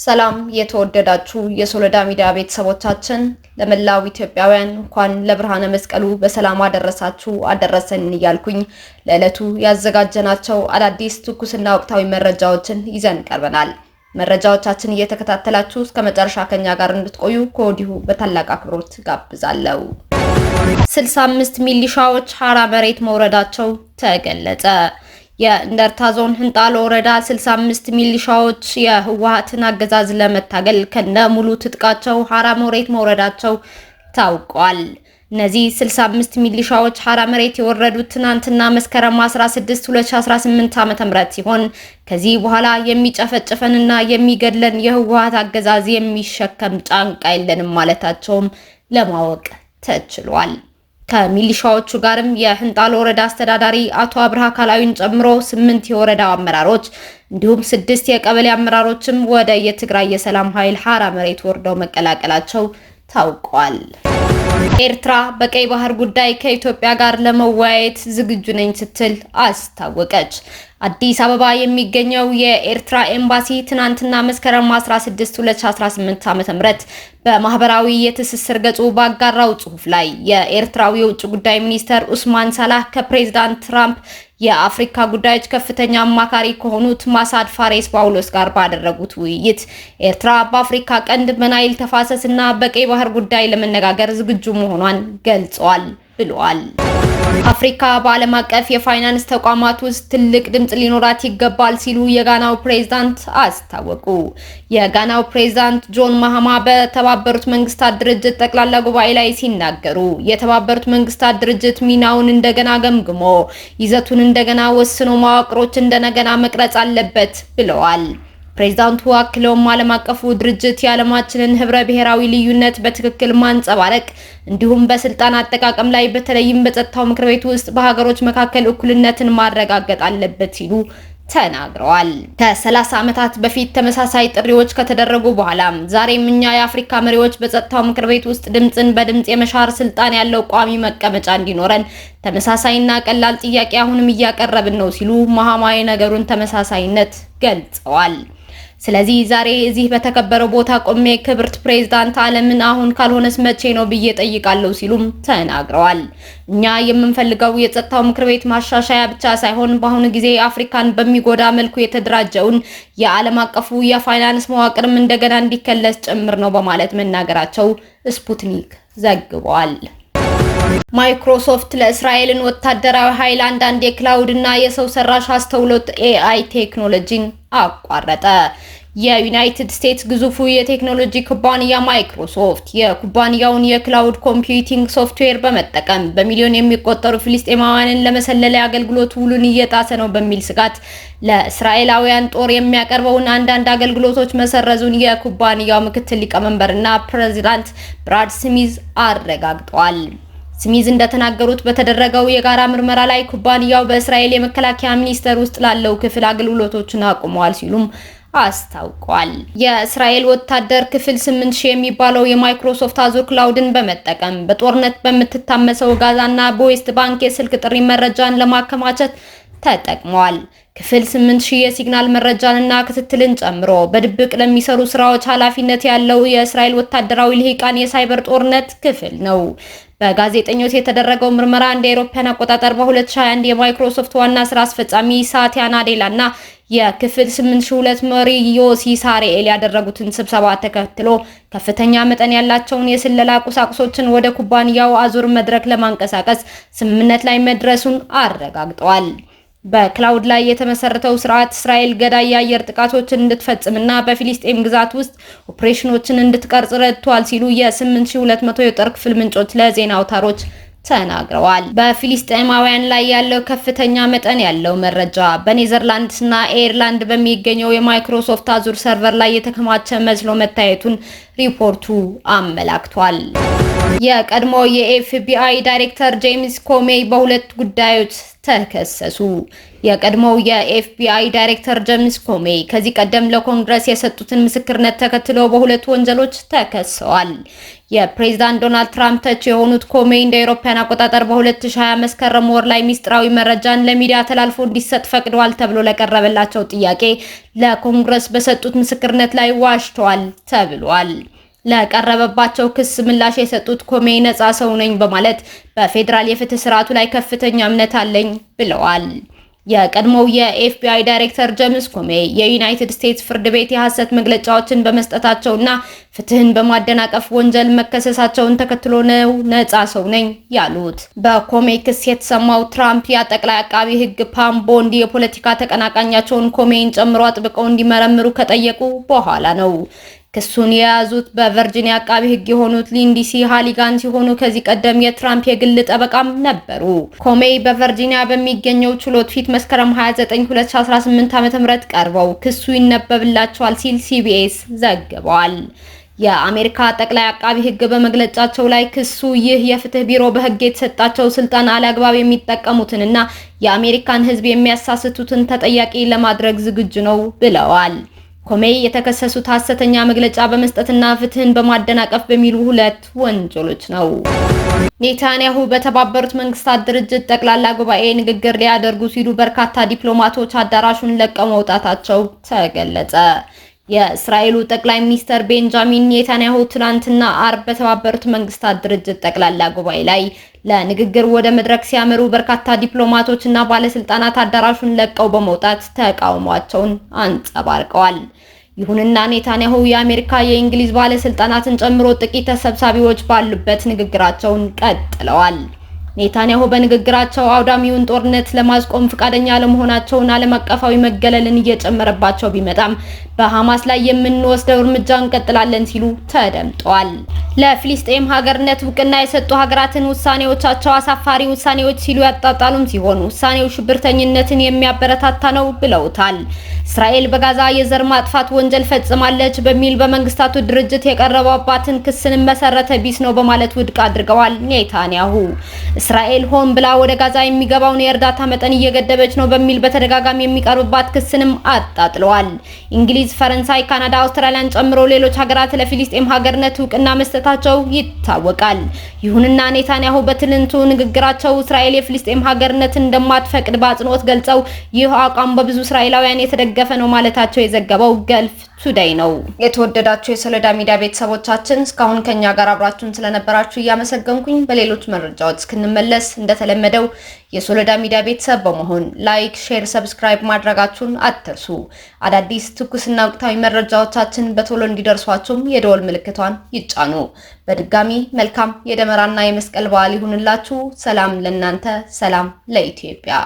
ሰላም የተወደዳችሁ የሶሎዳ ሚዲያ ቤተሰቦቻችን ለመላው ኢትዮጵያውያን እንኳን ለብርሃነ መስቀሉ በሰላም አደረሳችሁ አደረሰን እያልኩኝ ለዕለቱ ያዘጋጀናቸው አዳዲስ ትኩስና ወቅታዊ መረጃዎችን ይዘን ቀርበናል። መረጃዎቻችን እየተከታተላችሁ እስከ መጨረሻ ከኛ ጋር እንድትቆዩ ከወዲሁ በታላቅ አክብሮት ጋብዛለሁ። 65 ሚሊሻዎች ሐራ መሬት መውረዳቸው ተገለጸ። የእንደርታ ዞን ህንጣሎ ወረዳ 65 ሚሊሻዎች የህወሓትን አገዛዝ ለመታገል ከነ ሙሉ ትጥቃቸው ሐራ መሬት መውረዳቸው ታውቋል። እነዚህ 65 ሚሊሻዎች ሐራ መሬት የወረዱት ትናንትና መስከረም 16 2018 ዓ.ም ሲሆን ከዚህ በኋላ የሚጨፈጭፈንና የሚገድለን የህወሓት አገዛዝ የሚሸከም ጫንቃ የለንም ማለታቸውም ለማወቅ ተችሏል። ከሚሊሻዎቹ ጋርም የህንጣሎ ወረዳ አስተዳዳሪ አቶ አብርሃ ካላዊን ጨምሮ 8 የወረዳው አመራሮች እንዲሁም 6 የቀበሌ አመራሮችም ወደ የትግራይ የሰላም ኃይል ሐራ መሬት ወርደው መቀላቀላቸው ታውቋል። ኤርትራ በቀይ ባህር ጉዳይ ከኢትዮጵያ ጋር ለመወያየት ዝግጁ ነኝ ስትል አስታወቀች። አዲስ አበባ የሚገኘው የኤርትራ ኤምባሲ ትናንትና መስከረም 16 2018 ዓ.ም በማህበራዊ የትስስር ገጹ ባጋራው ጽሑፍ ላይ የኤርትራው የውጭ ጉዳይ ሚኒስተር ኡስማን ሳላህ ከፕሬዝዳንት ትራምፕ የአፍሪካ ጉዳዮች ከፍተኛ አማካሪ ከሆኑት ማሳድ ፋሬስ ጳውሎስ ጋር ባደረጉት ውይይት ኤርትራ በአፍሪካ ቀንድ በናይል ተፋሰስ እና በቀይ ባህር ጉዳይ ለመነጋገር ዝግጁ መሆኗን ገልጸዋል ብለዋል። አፍሪካ በዓለም አቀፍ የፋይናንስ ተቋማት ውስጥ ትልቅ ድምጽ ሊኖራት ይገባል ሲሉ የጋናው ፕሬዝዳንት አስታወቁ። የጋናው ፕሬዝዳንት ጆን ማሃማ በተባበሩት መንግስታት ድርጅት ጠቅላላ ጉባኤ ላይ ሲናገሩ የተባበሩት መንግስታት ድርጅት ሚናውን እንደገና ገምግሞ ይዘቱን እንደገና ወስኖ መዋቅሮች እንደገና መቅረጽ አለበት ብለዋል። ፕሬዝዳንቱ አክለውም ዓለም አቀፉ ድርጅት የዓለማችንን ህብረ ብሔራዊ ልዩነት በትክክል ማንጸባረቅ እንዲሁም በስልጣን አጠቃቀም ላይ በተለይም በጸጥታው ምክር ቤት ውስጥ በሀገሮች መካከል እኩልነትን ማረጋገጥ አለበት ሲሉ ተናግረዋል። ከ30 ዓመታት በፊት ተመሳሳይ ጥሪዎች ከተደረጉ በኋላም ዛሬም እኛ የአፍሪካ መሪዎች በጸጥታው ምክር ቤት ውስጥ ድምጽን በድምጽ የመሻር ስልጣን ያለው ቋሚ መቀመጫ እንዲኖረን ተመሳሳይና ቀላል ጥያቄ አሁንም እያቀረብን ነው ሲሉ ማሃማ የነገሩን ተመሳሳይነት ገልጸዋል። ስለዚህ ዛሬ እዚህ በተከበረው ቦታ ቆሜ ክብርት ፕሬዝዳንት ዓለምን አሁን ካልሆነስ መቼ ነው ብዬ ጠይቃለሁ ሲሉም ተናግረዋል። እኛ የምንፈልገው የጸጥታው ምክር ቤት ማሻሻያ ብቻ ሳይሆን በአሁኑ ጊዜ አፍሪካን በሚጎዳ መልኩ የተደራጀውን የዓለም አቀፉ የፋይናንስ መዋቅርም እንደገና እንዲከለስ ጭምር ነው በማለት መናገራቸው ስፑትኒክ ዘግቧል። ማይክሮሶፍት ለእስራኤልን ወታደራዊ ኃይል አንዳንድ የክላውድ እና የሰው ሰራሽ አስተውሎት AI ቴክኖሎጂን አቋረጠ። የዩናይትድ ስቴትስ ግዙፉ የቴክኖሎጂ ኩባንያ ማይክሮሶፍት የኩባንያውን የክላውድ ኮምፒውቲንግ ሶፍትዌር በመጠቀም በሚሊዮን የሚቆጠሩ ፍልስጤማውያንን ለመሰለል አገልግሎት ውሉን እየጣሰ ነው በሚል ስጋት ለእስራኤላውያን ጦር የሚያቀርበውን አንዳንድ አገልግሎቶች መሰረዙን የኩባንያው ምክትል ሊቀመንበርና ፕሬዚዳንት ብራድ ስሚዝ አረጋግጠዋል። ስሚዝ እንደተናገሩት በተደረገው የጋራ ምርመራ ላይ ኩባንያው በእስራኤል የመከላከያ ሚኒስቴር ውስጥ ላለው ክፍል አገልግሎቶችን አቁመዋል ሲሉም አስታውቋል። የእስራኤል ወታደር ክፍል 8000 የሚባለው የማይክሮሶፍት አዙር ክላውድን በመጠቀም በጦርነት በምትታመሰው ጋዛና በዌስት ባንክ የስልክ ጥሪ መረጃን ለማከማቸት ተጠቅሟል። ክፍል 8000 የሲግናል መረጃንና ክትትልን ጨምሮ በድብቅ ለሚሰሩ ስራዎች ኃላፊነት ያለው የእስራኤል ወታደራዊ ልሂቃን የሳይበር ጦርነት ክፍል ነው። በጋዜጠኞች የተደረገው ምርመራ እንደ አውሮፓውያን አቆጣጠር በ2021 የማይክሮሶፍት ዋና ስራ አስፈጻሚ ሳቲያ ናዴላ እና የክፍል 8002 መሪ ዮሲ ሳሬኤል ያደረጉትን ስብሰባ ተከትሎ ከፍተኛ መጠን ያላቸውን የስለላ ቁሳቁሶችን ወደ ኩባንያው አዙር መድረክ ለማንቀሳቀስ ስምምነት ላይ መድረሱን አረጋግጠዋል። በክላውድ ላይ የተመሰረተው ስርዓት እስራኤል ገዳይ የአየር ጥቃቶችን እንድትፈጽምና በፊሊስጤም ግዛት ውስጥ ኦፕሬሽኖችን እንድትቀርጽ ረድቷል ሲሉ የ8200 የጦር ክፍል ምንጮች ለዜና አውታሮች ተናግረዋል። በፊሊስጤማውያን ላይ ያለው ከፍተኛ መጠን ያለው መረጃ በኔዘርላንድስ እና ኤርላንድ በሚገኘው የማይክሮሶፍት አዙር ሰርቨር ላይ የተከማቸ መስሎ መታየቱን ሪፖርቱ አመላክቷል። የቀድሞ የኤፍቢአይ ዳይሬክተር ጄምስ ኮሜይ በሁለት ጉዳዮች ተከሰሱ። የቀድሞው የኤፍቢአይ ዳይሬክተር ጄምስ ኮሜ ከዚህ ቀደም ለኮንግረስ የሰጡትን ምስክርነት ተከትሎ በሁለት ወንጀሎች ተከሰዋል። የፕሬዝዳንት ዶናልድ ትራምፕ ተቺ የሆኑት ኮሜ እንደ አውሮፓውያን አቆጣጠር በ2020 መስከረም ወር ላይ ሚስጥራዊ መረጃን ለሚዲያ ተላልፎ እንዲሰጥ ፈቅደዋል ተብሎ ለቀረበላቸው ጥያቄ ለኮንግረስ በሰጡት ምስክርነት ላይ ዋሽተዋል ተብሏል። ለቀረበባቸው ክስ ምላሽ የሰጡት ኮሜ ነፃ ሰው ነኝ በማለት በፌዴራል የፍትህ ስርዓቱ ላይ ከፍተኛ እምነት አለኝ ብለዋል። የቀድሞው የኤፍቢአይ ዳይሬክተር ጄምስ ኮሜ የዩናይትድ ስቴትስ ፍርድ ቤት የሐሰት መግለጫዎችን በመስጠታቸውና ፍትህን በማደናቀፍ ወንጀል መከሰሳቸውን ተከትሎ ነው ነፃ ሰው ነኝ ያሉት። በኮሜ ክስ የተሰማው ትራምፕ የጠቅላይ አቃቢ ህግ ፓም ቦንዲ የፖለቲካ ተቀናቃኛቸውን ኮሜን ጨምሮ አጥብቀው እንዲመረምሩ ከጠየቁ በኋላ ነው። ክሱን የያዙት በቨርጂኒያ አቃቢ ህግ የሆኑት ሊንዲሲ ሃሊጋን ሲሆኑ ከዚህ ቀደም የትራምፕ የግል ጠበቃም ነበሩ። ኮሜ በቨርጂኒያ በሚገኘው ችሎት ፊት መስከረም 29 2018 ዓ.ም ቀርበው ክሱ ይነበብላቸዋል ሲል ሲቢኤስ ዘግቧል። የአሜሪካ ጠቅላይ አቃቢ ህግ በመግለጫቸው ላይ ክሱ ይህ የፍትህ ቢሮ በህግ የተሰጣቸው ስልጣን አላግባብ የሚጠቀሙትንና የአሜሪካን ህዝብ የሚያሳስቱትን ተጠያቂ ለማድረግ ዝግጁ ነው ብለዋል። ኮሜ የተከሰሱት ሐሰተኛ መግለጫ በመስጠትና ፍትህን በማደናቀፍ በሚሉ ሁለት ወንጀሎች ነው። ኔታንያሁ በተባበሩት መንግስታት ድርጅት ጠቅላላ ጉባኤ ንግግር ሊያደርጉ ሲሉ በርካታ ዲፕሎማቶች አዳራሹን ለቀው መውጣታቸው ተገለጸ። የእስራኤሉ ጠቅላይ ሚኒስትር ቤንጃሚን ኔታንያሁ ትናንትና አርብ በተባበሩት መንግስታት ድርጅት ጠቅላላ ጉባኤ ላይ ለንግግር ወደ መድረክ ሲያመሩ በርካታ ዲፕሎማቶች እና ባለስልጣናት አዳራሹን ለቀው በመውጣት ተቃውሟቸውን አንጸባርቀዋል። ይሁንና ኔታንያሁ የአሜሪካ፣ የእንግሊዝ ባለስልጣናትን ጨምሮ ጥቂት ተሰብሳቢዎች ባሉበት ንግግራቸውን ቀጥለዋል። ኔታንያሁ በንግግራቸው አውዳሚውን ጦርነት ለማስቆም ፈቃደኛ ለመሆናቸውን ዓለም አቀፋዊ መገለልን እየጨመረባቸው ቢመጣም በሐማስ ላይ የምንወስደው እርምጃ እንቀጥላለን ሲሉ ተደምጠዋል። ለፍልስጤም ሀገርነት እውቅና የሰጡ ሀገራትን ውሳኔዎቻቸው አሳፋሪ ውሳኔዎች ሲሉ ያጣጣሉም ሲሆን ውሳኔው ሽብርተኝነትን የሚያበረታታ ነው ብለውታል። እስራኤል በጋዛ የዘር ማጥፋት ወንጀል ፈጽማለች በሚል በመንግስታቱ ድርጅት የቀረበባትን ክስን መሰረተ ቢስ ነው በማለት ውድቅ አድርገዋል። ኔታንያሁ እስራኤል ሆን ብላ ወደ ጋዛ የሚገባውን የእርዳታ መጠን እየገደበች ነው በሚል በተደጋጋሚ የሚቀርብባት ክስንም አጣጥለዋል። እንግሊዝ፣ ፈረንሳይ፣ ካናዳ፣ አውስትራሊያን ጨምሮ ሌሎች ሀገራት ለፍልስጤም ሀገርነት እውቅና መስጠታቸው ይታወቃል። ይሁንና ኔታንያሁ በትልንቱ ንግግራቸው እስራኤል የፍልስጤም ሀገርነትን እንደማትፈቅድ በአጽንኦት ገልጸው ይህ አቋም በብዙ እስራኤላውያን የተደገፈ ነው ማለታቸው የዘገበው ገልፍ ቱዴይ ነው። የተወደዳችሁ የሶሎዳ ሚዲያ ቤተሰቦቻችን እስካሁን ከኛ ጋር አብራችሁን ስለነበራችሁ እያመሰገንኩኝ በሌሎች መረጃዎች እስክንመለስ እንደተለመደው የሶሎዳ ሚዲያ ቤተሰብ በመሆን ላይክ፣ ሼር፣ ሰብስክራይብ ማድረጋችሁን አትርሱ። አዳዲስ ትኩስና ወቅታዊ መረጃዎቻችን በቶሎ እንዲደርሷችሁም የደወል ምልክቷን ይጫኑ። በድጋሚ መልካም የደመራና የመስቀል በዓል ይሁንላችሁ። ሰላም ለእናንተ፣ ሰላም ለኢትዮጵያ።